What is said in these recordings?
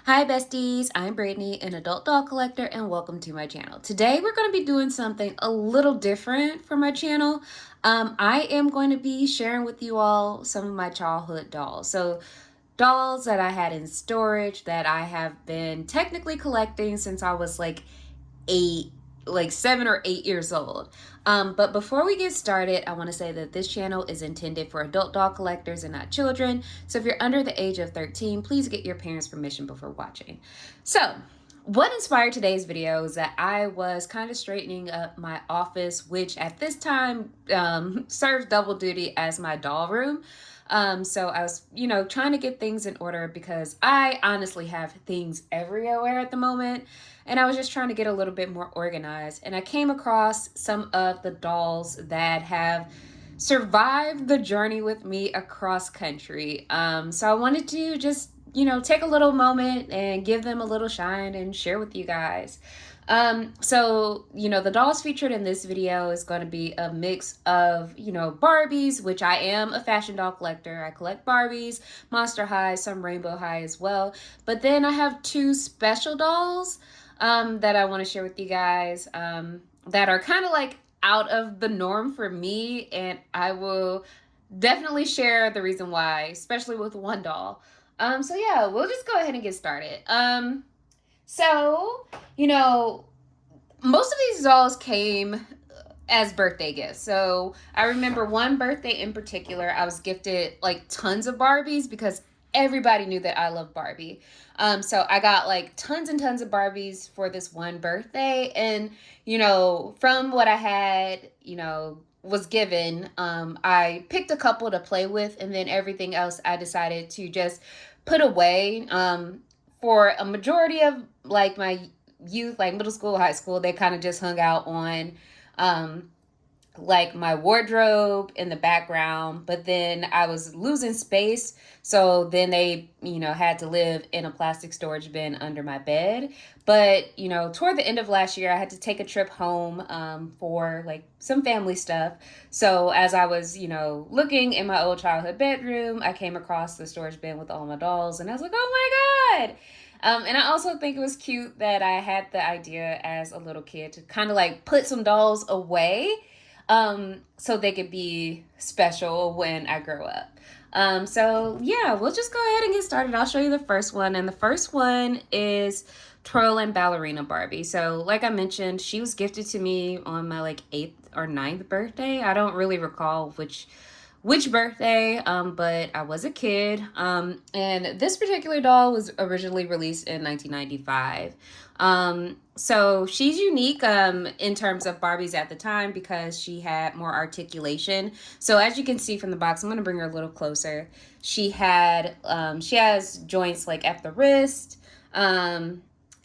Hi besties, I'm Brandy, an adult doll collector, and welcome to my channel. Today we're going to be doing something a little different for my channel. I am going to be sharing with you all some of my childhood dolls. So dolls that I had in storage that I have been technically collecting since I was eight, like 7 or 8 years old. But before we get started, I want to say that this channel is intended for adult doll collectors and not children. So if you're under the age of 13, please get your parents' permission before watching. So what inspired today's video is that I was kind of straightening up my office, which at this time serves double duty as my doll room. So I was, trying to get things in order because I honestly have things everywhere at the moment. And I was just trying to get a little bit more organized. And I came across some of the dolls that have survived the journey with me across country. So I wanted to just, take a little moment and give them a little shine and share with you guys. The dolls featured in this video is going to be a mix of, Barbies, which I am a fashion doll collector. I collect Barbies, Monster High, some Rainbow High as well. But then I have two special dolls that I want to share with you guys that are kind of like out of the norm for me. And I will definitely share the reason why, especially with one doll. So yeah, we'll just go ahead and get started. So, you know, most of these dolls came as birthday gifts. So I remember one birthday in particular, I was gifted like tons of Barbies because everybody knew that I love Barbie. So I got like tons and tons of Barbies for this one birthday. And, from what I had, was given, I picked a couple to play with, and then everything else I decided to just put away. For a majority of like my youth, like middle school, high school, they kind of just hung out on like my wardrobe in the background. But then I was losing space, so then they had to live in a plastic storage bin under my bed. But toward the end of last year, I had to take a trip home for like some family stuff. So as I was looking in my old childhood bedroom, I came across the storage bin with all my dolls, and I was like, oh my god. And I also think it was cute that I had the idea as a little kid to kind of like put some dolls away so they could be special when I grow up. So yeah, we'll just go ahead and get started. I'll show you the first one. And the first one is Twirling Ballerina Barbie. So like I mentioned, she was gifted to me on my like 8th or 9th birthday. I don't really recall which birthday, but I was a kid. And this particular doll was originally released in 1995. So she's unique in terms of Barbies at the time because she had more articulation. So as you can see from the box, I'm going to bring her a little closer. She has joints like at the wrist,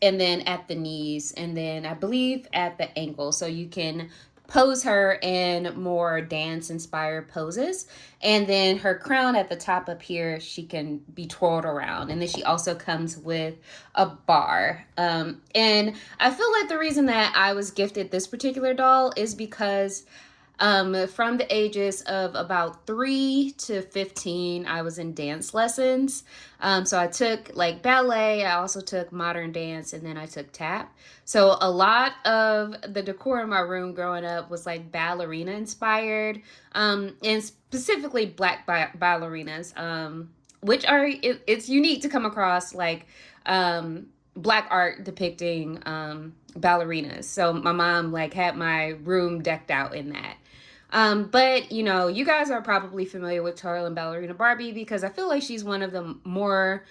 and then at the knees, and then I believe at the ankle. So you can pose her in more dance inspired poses. And then her crown at the top up here, she can be twirled around. And then she also comes with a bar. And I feel like the reason that I was gifted this particular doll is because from the ages of about 3 to 15, I was in dance lessons. So I took like ballet, I also took modern dance, and then I took tap. So a lot of the decor in my room growing up was like ballerina inspired, and specifically black ballerinas, which are, it's unique to come across like black art depicting ballerinas. So my mom like had my room decked out in that. But you guys are probably familiar with Tori and Ballerina Barbie because I feel like she's one of the more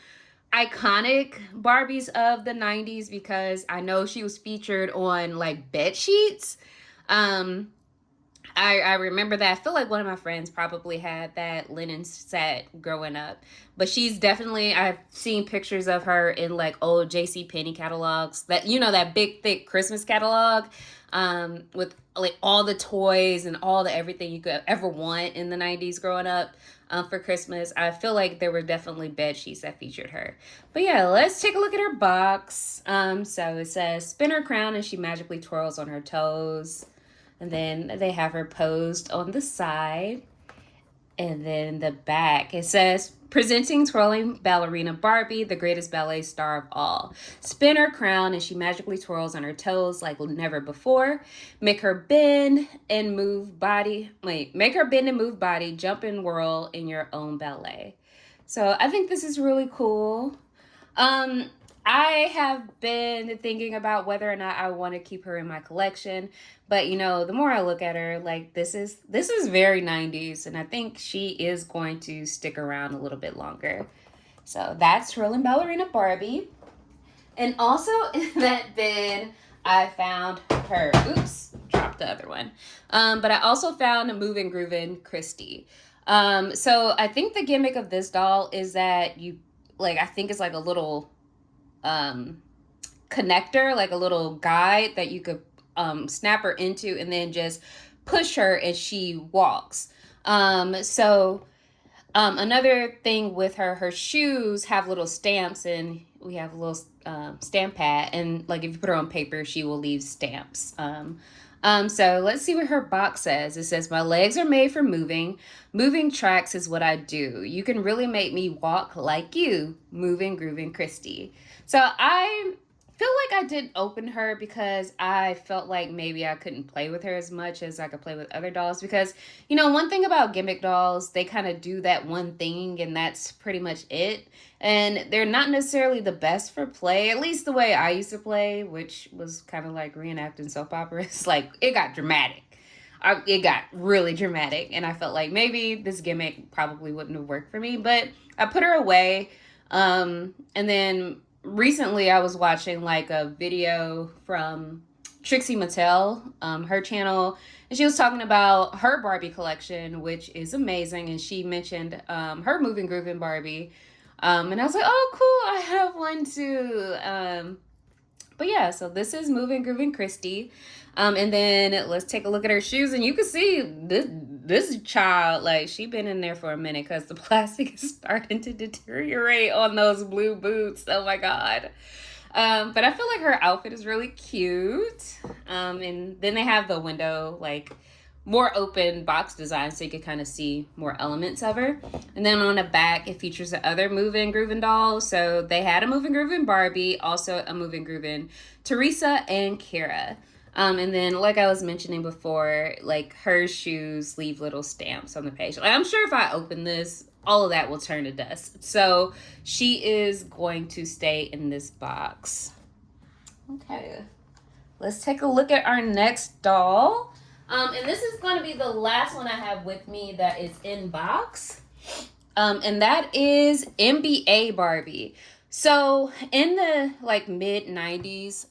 iconic Barbies of the 90s because I know she was featured on like bed sheets. Um, I remember that. I feel like one of my friends probably had that linen set growing up. But she's definitely, I've seen pictures of her in like old J.C. Penney catalogs. That, that big, thick Christmas catalog with like all the toys and all the everything you could ever want in the 90s growing up for Christmas. I feel like there were definitely bed sheets that featured her. But yeah, let's take a look at her box. So it says, spin her crown and she magically twirls on her toes. And then they have her posed on the side. And then the back, it says, Presenting Twirling Ballerina Barbie, the greatest ballet star of all. Spin her crown and she magically twirls on her toes like never before. Make her bend and move body. Make her bend and move body, jump and whirl in your own ballet. So I think this is really cool. I have been thinking about whether or not I want to keep her in my collection, but the more I look at her, like this is very 90s, and I think she is going to stick around a little bit longer. So that's Twirling Ballerina Barbie. And also in that bin, I found her. Oops, dropped the other one. But I also found Moving Groovin' Christie. So I think the gimmick of this doll is that I think it's like a little connector, like a little guide that you could snap her into and then just push her as she walks. Another thing with her shoes have little stamps, and we have a little stamp pad, and like if you put her on paper, she will leave stamps. So let's see what her box says. It says, "My legs are made for moving. Moving tracks is what I do. You can really make me walk like you. Moving, grooving, Christie." So I feel like I did open her because I felt like maybe I couldn't play with her as much as I could play with other dolls, because one thing about gimmick dolls, they kind of do that one thing and that's pretty much it, and they're not necessarily the best for play, at least the way I used to play, which was kind of like reenacting soap operas. Like, it got dramatic. It got really dramatic, and I felt like maybe this gimmick probably wouldn't have worked for me, but I put her away. And then recently I was watching like a video from Trixie Mattel, her channel, and she was talking about her Barbie collection, which is amazing, and she mentioned her Moving Groovin' Barbie, and I was like, oh cool, I have one too. But yeah, so this is Moving Groovin' Christie. And then let's take a look at her shoes, and you can see this child, like, she been in there for a minute because the plastic is starting to deteriorate on those blue boots. Oh my god. But I feel like her outfit is really cute. And then they have the window, like, more open box design, so you can kind of see more elements of her. And then on the back, it features the other Moving Groovin' dolls. So they had a Moving Groovin' Barbie, also a Moving Groovin' Teresa and Kara. And then, like I was mentioning before, like, her shoes leave little stamps on the page. Like, I'm sure if I open this, all of that will turn to dust. So she is going to stay in this box. Okay, let's take a look at our next doll. And this is going to be the last one I have with me that is in box. And that is NBA Barbie. So in the mid 90s,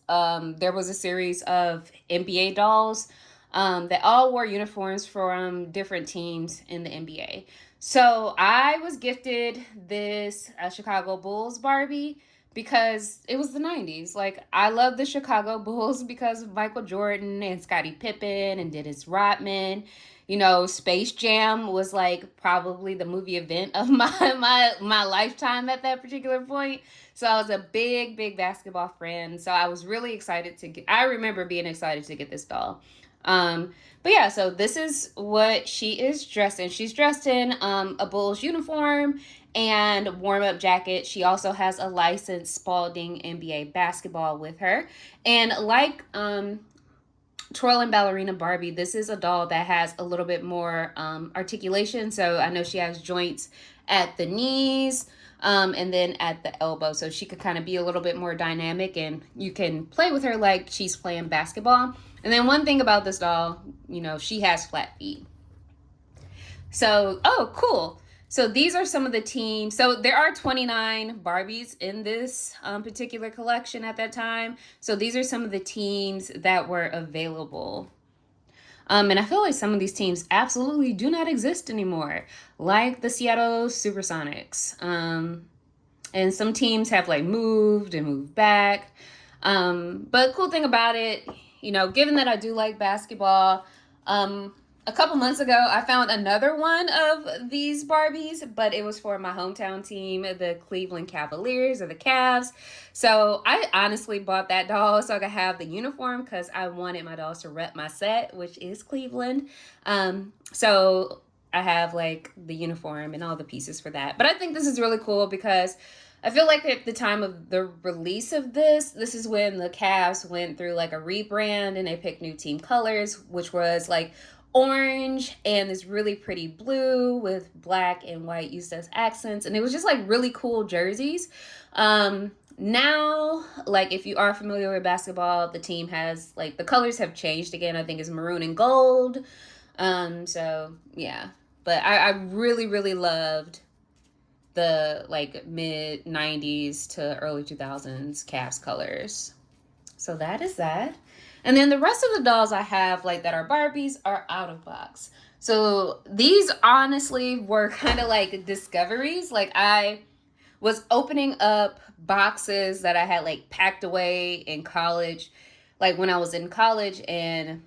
there was a series of NBA dolls that all wore uniforms from different teams in the NBA. So I was gifted this Chicago Bulls Barbie because it was the 90s. Like, I love the Chicago Bulls because of Michael Jordan and Scottie Pippen and Dennis Rodman. Space Jam was like probably the movie event of my lifetime at that particular point. So I was a big basketball fan. So I was really excited I remember being excited to get this doll. But yeah, so this is what she is dressed in. She's dressed in a Bulls uniform and warm-up jacket. She also has a licensed Spalding NBA basketball with her. And like Twirling Ballerina Barbie, this is a doll that has a little bit more articulation. So I know she has joints at the knees and then at the elbow. So she could kind of be a little bit more dynamic, and you can play with her like she's playing basketball. And then one thing about this doll, she has flat feet. So, oh, cool. So these are some of the teams. So there are 29 Barbies in this particular collection at that time. So these are some of the teams that were available. And I feel like some of these teams absolutely do not exist anymore, like the Seattle Supersonics. And some teams have moved and moved back. But cool thing about it, given that I do like basketball, a couple months ago, I found another one of these Barbies, but it was for my hometown team, the Cleveland Cavaliers, or the Cavs. So I honestly bought that doll so I could have the uniform because I wanted my dolls to rep my set, which is Cleveland. So I have like the uniform and all the pieces for that. But I think this is really cool because I feel like at the time of the release of this is when the Cavs went through like a rebrand and they picked new team colors, which was like orange and this really pretty blue with black and white used as accents. And it was just like really cool jerseys. Now, like if you are familiar with basketball, the team has like the colors have changed again. I think it's maroon and gold. So yeah. But I really, really loved the like mid 90s to early 2000s Cavs colors. So that is that. And then the rest of the dolls I have like that are Barbies are out of box. So these honestly were kind of like discoveries. Like I was opening up boxes that I had like packed away in college, like when I was in college. And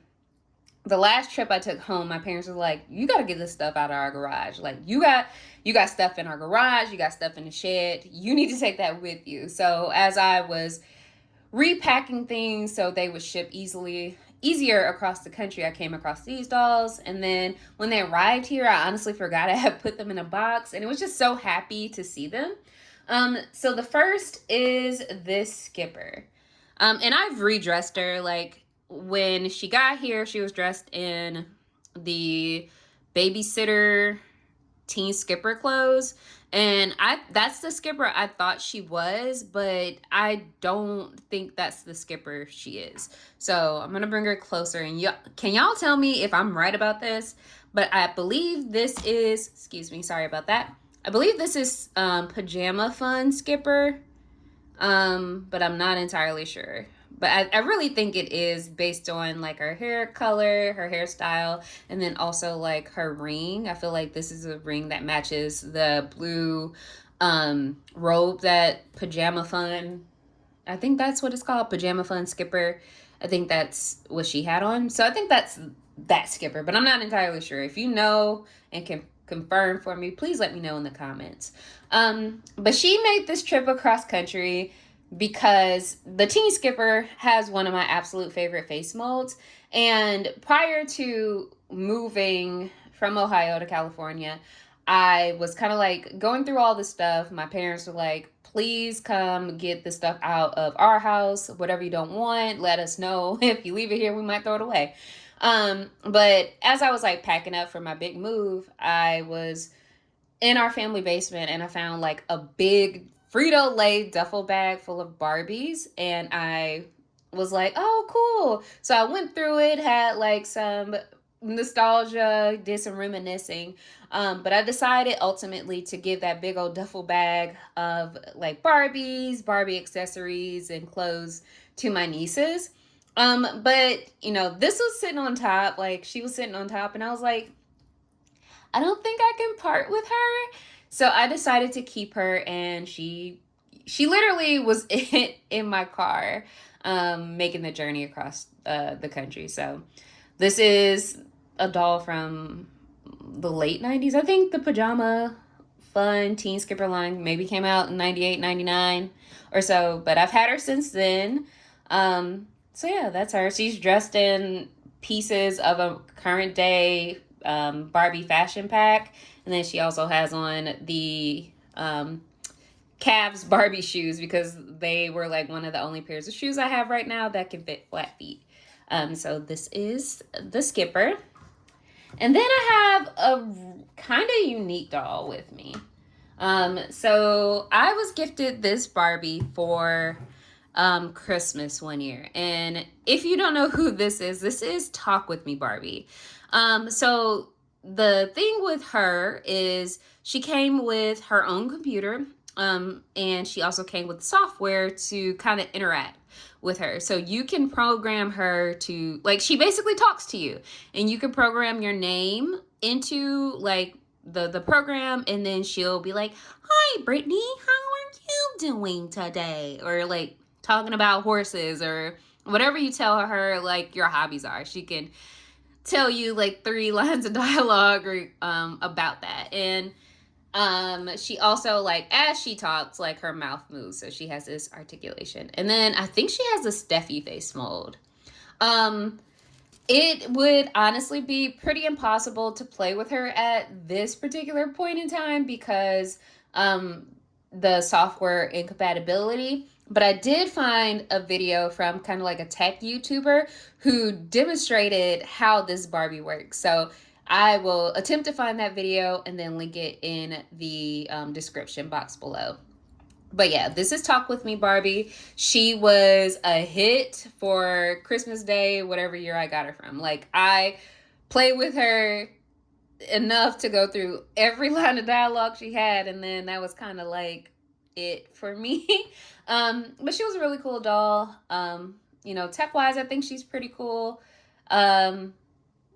the last trip I took home, my parents were like, you got to get this stuff out of our garage. Like you got stuff in our garage, you got stuff in the shed, you need to take that with you. So as I was repacking things so they would ship easier across the country, I came across these dolls. And then when they arrived here, I honestly forgot I had put them in a box, and it was just so happy to see them. So the first is this Skipper. And I've redressed her. Like when she got here, she was dressed in the babysitter teen Skipper clothes. And that's the Skipper I thought she was, but I don't think that's the Skipper she is. So I'm gonna bring her closer, and can y'all tell me if I'm right about this? But I believe this is, excuse me, sorry about that. I believe this is Pajama Fun Skipper, but I'm not entirely sure. But I really think it is based on like her hair color, her hairstyle, and then also like her ring. I feel like this is a ring that matches the blue robe that Pajama Fun, I think that's what it's called, Pajama Fun Skipper. I think that's what she had on. So I think that's that Skipper, but I'm not entirely sure. If you know and can confirm for me, please let me know in the comments. But she made this trip across country because the Teen Skipper has one of my absolute favorite face molds. And prior to moving from Ohio to California, I was kind of like going through all this stuff. My parents were like, please come get the stuff out of our house. Whatever you don't want, let us know. If you leave it here, we might throw it away. But as I was like packing up for my big move, I was in our family basement and I found like a big Frito-Lay duffel bag full of Barbies, and I was like, oh, cool. So I went through it, had like some nostalgia, did some reminiscing. But I decided ultimately to give that big old duffel bag of like Barbies, Barbie accessories, and clothes to my nieces. But you know, this was sitting on top, like she was sitting on top, and I was like, I don't think I can part with her. So I decided to keep her, and she literally was in my car, making the journey across the country. So this is a doll from the late 90s. I think the Pajama Fun Teen Skipper line maybe came out in 98, 99 or so, but I've had her since then. So yeah, that's her. She's dressed in pieces of a current day Barbie fashion pack. And then she also has on the Cavs Barbie shoes because they were like one of the only pairs of shoes I have right now that can fit flat feet. So this is the Skipper. And then I have a kind of unique doll with me. So I was gifted this Barbie for Christmas one year. And if you don't know who this is Talk With Me Barbie. So the thing with her is she came with her own computer, and she also came with software to kind of interact with her. So you can program her to, like, she basically talks to you, and you can program your name into like the program, and then she'll be like, hi Brittany, how are you doing today? Or like talking about horses or whatever you tell her like your hobbies are. She can tell you like 3 lines of dialogue or about that. And she also, like, as she talks, like her mouth moves, so she has this articulation. And then I think she has a Steffi face mold. It would honestly be pretty impossible to play with her at this particular point in time because um, the software incompatibility. But I did find a video from kind of like a tech YouTuber who demonstrated how this Barbie works. So I will attempt to find that video and then link it in the description box below. But yeah, this is Talk With Me Barbie. She was a hit for Christmas Day, whatever year I got her from. Like, I played with her enough to go through every line of dialogue she had, and then that was kind of like it for me. But she was a really cool doll. Tech wise, I think she's pretty cool. Um,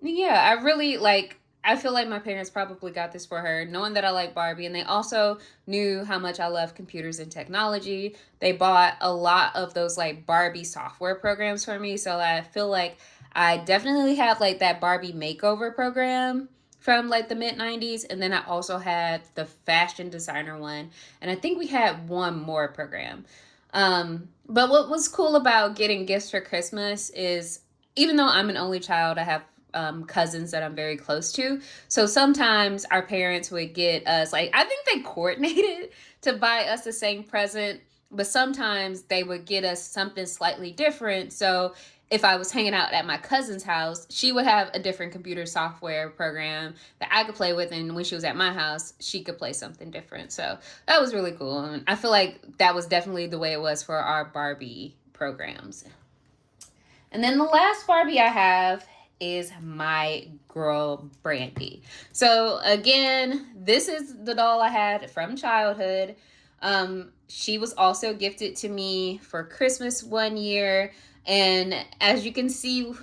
yeah, I really like. I feel like my parents probably got this for her, knowing that I like Barbie, and they also knew how much I love computers and technology. They bought a lot of those like Barbie software programs for me, so I feel like I definitely have like that Barbie makeover program from like the mid 90s, and then I also had the fashion designer one, and I think we had one more program. But what was cool about getting gifts for Christmas is even though I'm an only child, I have cousins that I'm very close to. So sometimes our parents would get us, like, I think they coordinated to buy us the same present, but sometimes they would get us something slightly different. So if I was hanging out at my cousin's house, she would have a different computer software program that I could play with. And when she was at my house, she could play something different. So that was really cool. And I feel like that was definitely the way it was for our Barbie programs. And then the last Barbie I have is my girl Brandy. So again, this is the doll I had from childhood. She was also gifted to me for Christmas one year, and as you can see,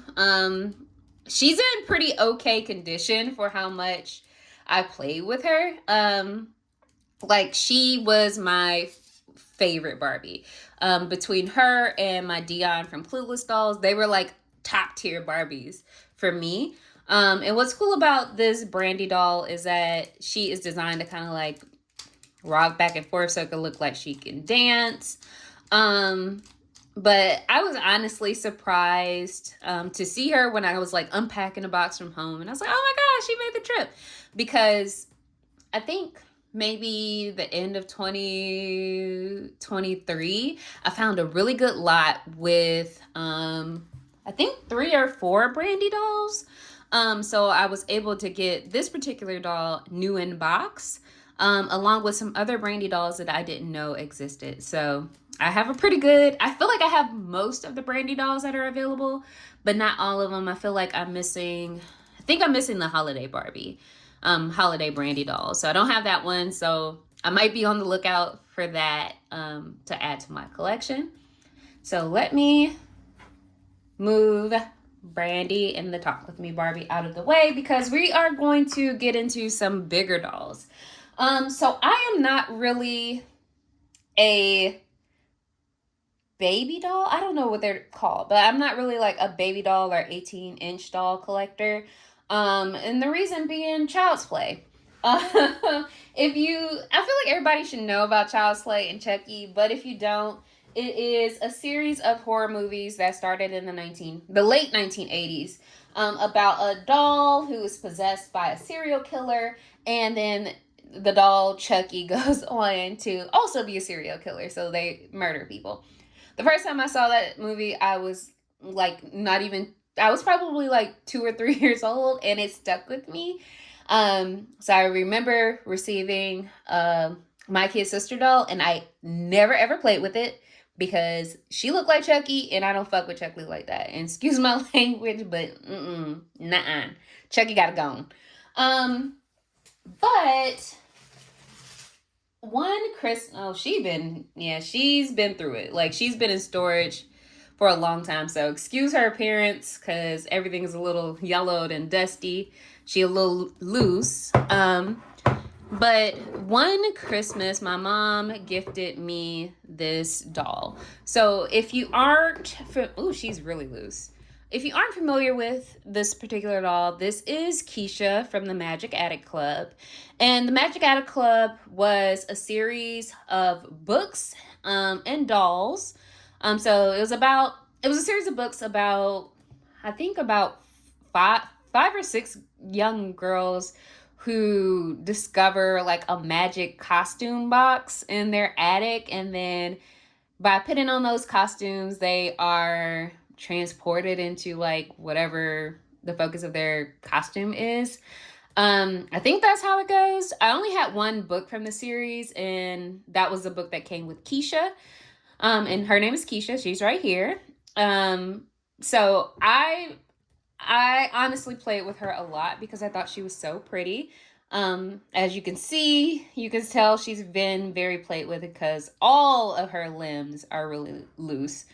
she's in pretty okay condition for how much I played with her. Like she was my favorite Barbie. Between her and my Dion from Clueless Dolls, they were like top tier Barbies for me. And what's cool about this Brandy doll is that she is designed to kind of like rock back and forth so it could look like she can dance. But I was honestly surprised to see her when I was like unpacking a box from home. And I was like, oh my gosh, she made the trip. Because I think maybe the end of 2023, I found a really good lot with, I think 3 or 4 Brandy dolls. So I was able to get this particular doll new in box, along with some other Brandy dolls that I didn't know existed. So I have a pretty good, I feel like I have most of the Brandy dolls that are available, but not all of them. I feel like I'm missing, I think I'm missing the Holiday Barbie, Holiday Brandy doll. So I don't have that one. So I might be on the lookout for that to add to my collection. So let me move Brandy and the Talk With Me Barbie out of the way because we are going to get into some bigger dolls. So I am not really a baby doll. I don't know what they're called, but I'm not really like a baby doll or 18-inch doll collector. And the reason being Child's Play. I feel like everybody should know about Child's Play and Chucky, but if you don't, it is a series of horror movies that started in the late 1980s, about a doll who is possessed by a serial killer, and then the doll Chucky goes on to also be a serial killer, so they murder people. The first time I saw that movie, I was like I was probably like 2 or 3 years old, and it stuck with me. So I remember receiving my kid's sister doll, and I never ever played with it because she looked like Chucky, and I don't fuck with Chucky like that. And excuse my language, but nah, Chucky gotta go. But one she's been through it. Like she's been in storage for a long time. So excuse her appearance because everything is a little yellowed and dusty. She a little loose. But one Christmas, my mom gifted me this doll. So if you aren't, she's really loose. If you aren't familiar with this particular doll, this is Kesha from the Magic Attic Club. And the Magic Attic Club was a series of books and dolls. So it was a series of books about five or six young girls who discover like a magic costume box in their attic, and then by putting on those costumes, they are transported into like whatever the focus of their costume is. I think that's how it goes. I only had one book from the series, and that was the book that came with Kesha. And her name is Kesha. She's right here. So I honestly played with her a lot because I thought she was so pretty. As you can see, you can tell she's been very played with because all of her limbs are really loose.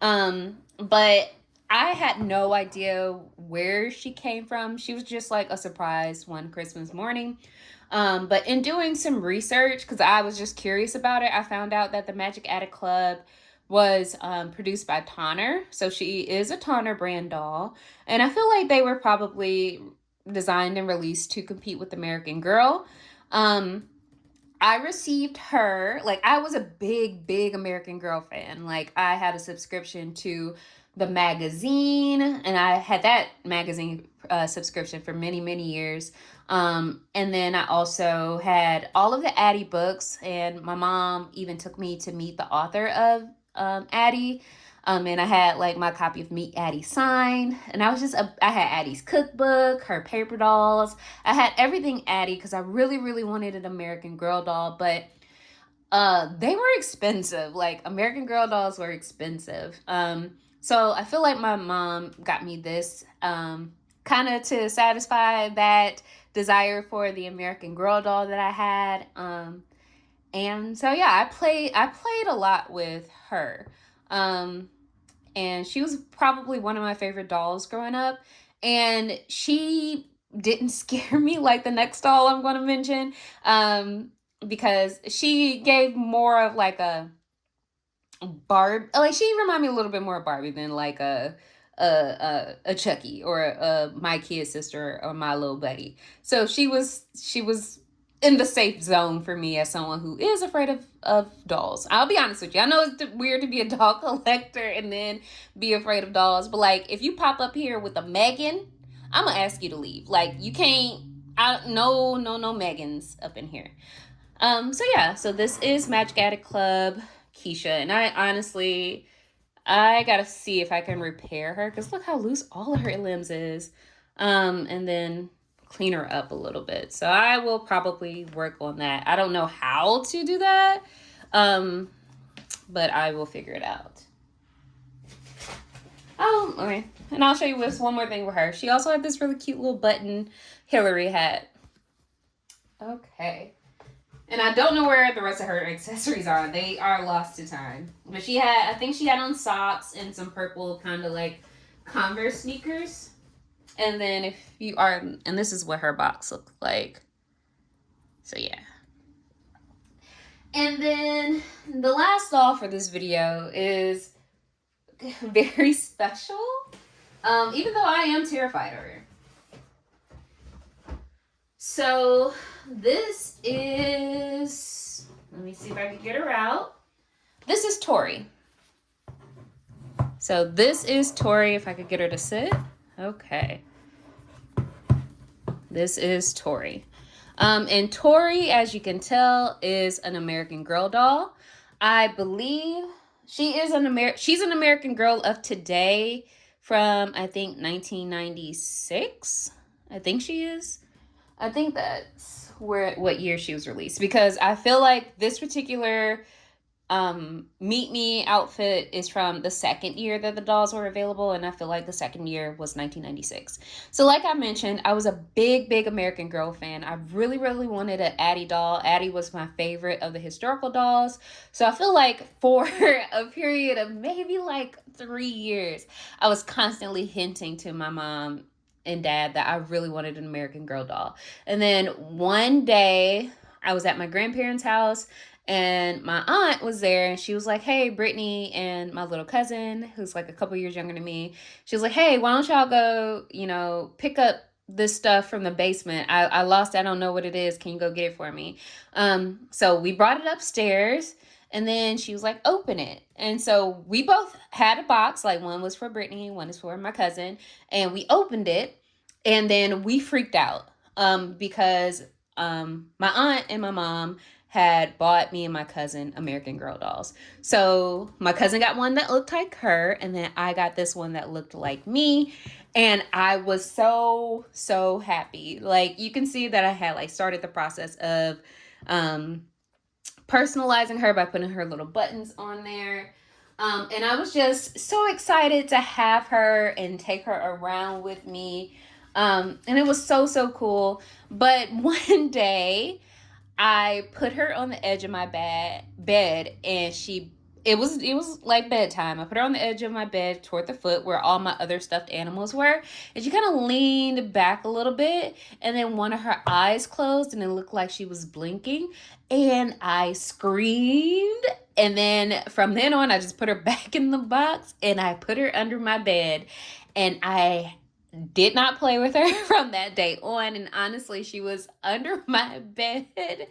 But I had no idea where she came from. She was just like a surprise one Christmas morning. But in doing some research, because I was just curious about it, I found out that the Magic Attic Club was produced by Tonner. So she is a Tonner brand doll. And I feel like they were probably designed and released to compete with American Girl. I received her, like, I was a big American Girl fan. Like, I had a subscription to the magazine, and I had that magazine subscription for many years. And then I also had all of the Addie books, and my mom even took me to meet the author of Addie. And I had like my copy of Meet Addie signed, and I had Addie's cookbook, her paper dolls. I had everything Addie because I really wanted an American Girl doll, but they were expensive. Like, American Girl dolls were expensive. So I feel like my mom got me this kind of to satisfy that desire for the American Girl doll that I had. And so yeah, I played a lot with her. And she was probably one of my favorite dolls growing up. And she didn't scare me like the next doll I'm going to mention, because she gave more of like a like, she reminded me a little bit more of Barbie than like a Chucky or a my kid sister or my little buddy. So she was in the safe zone for me as someone who is afraid of dolls. I'll be honest with you. I know it's weird to be a doll collector and then be afraid of dolls, but like, if you pop up here with a Megan, I'm gonna ask you to leave. Like, you can't. No Megans up in here. So yeah, so this is Magic Attic Club Kesha, and I gotta see if I can repair her, because look how loose all of her limbs is. And then clean her up a little bit. So I will probably work on that. I don't know how to do that, but I will figure it out. Oh, okay. And I'll show you this one more thing with her. She also had this really cute little button Hillary hat. Okay. And I don't know where the rest of her accessories are. They are lost to time. But I think she had on socks and some purple kind of like Converse sneakers. And then and this is what her box looked like. So yeah. And then the last doll for this video is very special. Even though I am terrified of her. So this is, let me see if I can get her out. This is Tori. So this is Tori, if I could get her to sit. Okay. This is Tori. And Tori, as you can tell, is an American Girl doll. I believe she's an American Girl of today from, I think, 1996. I think she is. I think that's what year she was released, because I feel like this particular Meet Me outfit is from the second year that the dolls were available, and I feel like the second year was 1996. So like I mentioned, I was a big American Girl fan. I really wanted an Addie doll. Addie was my favorite of the historical dolls. So I feel like for a period of maybe like 3 years, I was constantly hinting to my mom and dad that I really wanted an American Girl doll. And then one day I was at my grandparents' house, and my aunt was there, and she was like, hey, Brittany and my little cousin, who's like a couple years younger than me, she was like, hey, why don't y'all go, pick up this stuff from the basement. I lost it. I don't know what it is. Can you go get it for me? So we brought it upstairs, and then she was like, open it. And so we both had a box, like one was for Brittany, one is for my cousin, and we opened it. And then we freaked out because my aunt and my mom had bought me and my cousin American Girl dolls. So my cousin got one that looked like her, and then I got this one that looked like me. And I was so, so happy. Like, you can see that I had like started the process of personalizing her by putting her little buttons on there. And I was just so excited to have her and take her around with me. And it was so, so cool. But one day I put her on the edge of my bed and it was like bedtime. I put her on the edge of my bed toward the foot where all my other stuffed animals were. And she kind of leaned back a little bit. And then one of her eyes closed and it looked like she was blinking. And I screamed. And then from then on, I just put her back in the box and I put her under my bed. And I did not play with her from that day on. And honestly, she was under my bed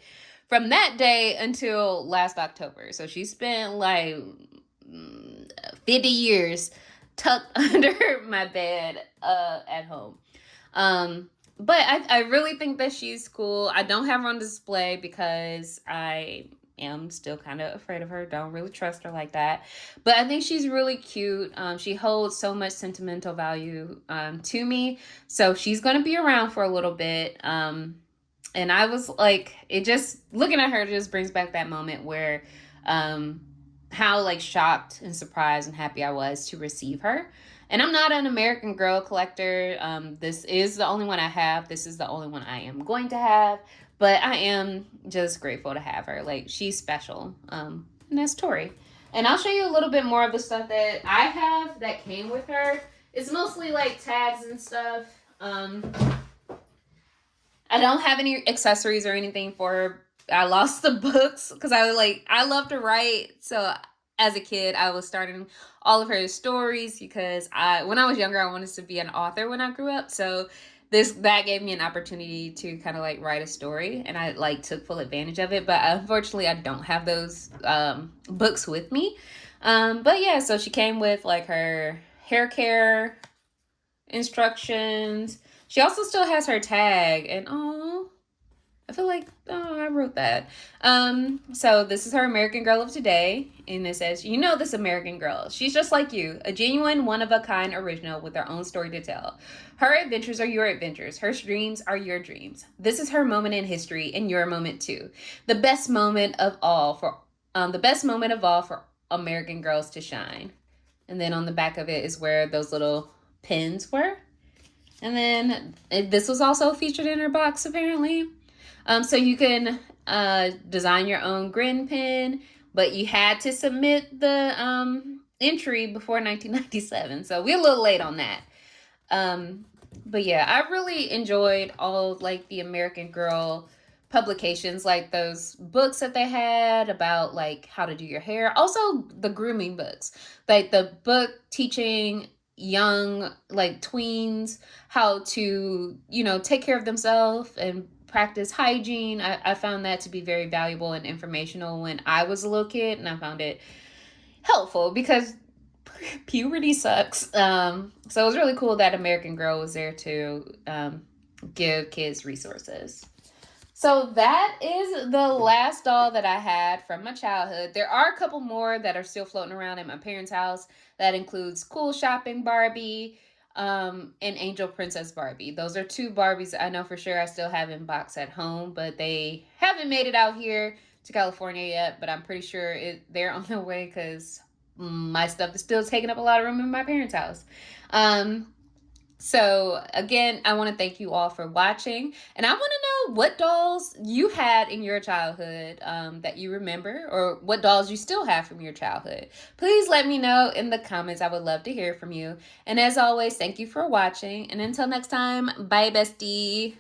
from that day until last October. So she spent like 50 years tucked under my bed at home. But I really think that she's cool. I don't have her on display because I am still kind of afraid of her. Don't really trust her like that. But I think she's really cute. She holds so much sentimental value to me. So she's going to be around for a little bit. And I was like, it just, looking at her just brings back that moment where how like shocked and surprised and happy I was to receive her. And I'm not an American Girl collector. This is the only one I have. This is the only one I am going to have. But I am just grateful to have her. Like, she's special. And that's Tori. And I'll show you a little bit more of the stuff that I have that came with her. It's mostly like tags and stuff. I don't have any accessories or anything for her. I lost the books because I love to write. So as a kid, I was starting all of her stories because when I was younger, I wanted to be an author when I grew up. So that gave me an opportunity to kind of like write a story, and I like took full advantage of it. But unfortunately, I don't have those books with me. But yeah, so she came with like her hair care instructions. She also still has her tag, and I feel like I wrote that. So this is her American Girl of today, and it says, "You know this American girl. She's just like you, a genuine, one-of-a-kind original with her own story to tell. Her adventures are your adventures. Her dreams are your dreams. This is her moment in history, and your moment too. The best moment of all for American girls to shine." And then on the back of it is where those little pins were. And then this was also featured in her box, apparently. So you can design your own grin pin, but you had to submit the entry before 1997. So we're a little late on that. But yeah, I really enjoyed all like the American Girl publications, like those books that they had about like how to do your hair. Also the grooming books, like the book teaching young like tweens how to take care of themselves and practice hygiene. I found that to be very valuable and informational when I was a little kid, and I found it helpful because puberty sucks. So it was really cool that American Girl was there to give kids resources. So that is the last doll that I had from my childhood. There are a couple more that are still floating around at my parents' house. That includes Cool Shopping Barbie and Angel Princess Barbie. Those are two Barbies I know for sure I still have in box at home, but they haven't made it out here to California yet, but I'm pretty sure they're on their way because my stuff is still taking up a lot of room in my parents' house. So again, I want to thank you all for watching, and I want to know what dolls you had in your childhood that you remember, or what dolls you still have from your childhood. Please let me know in the comments. I would love to hear from you. And as always, thank you for watching, and until next time, bye bestie.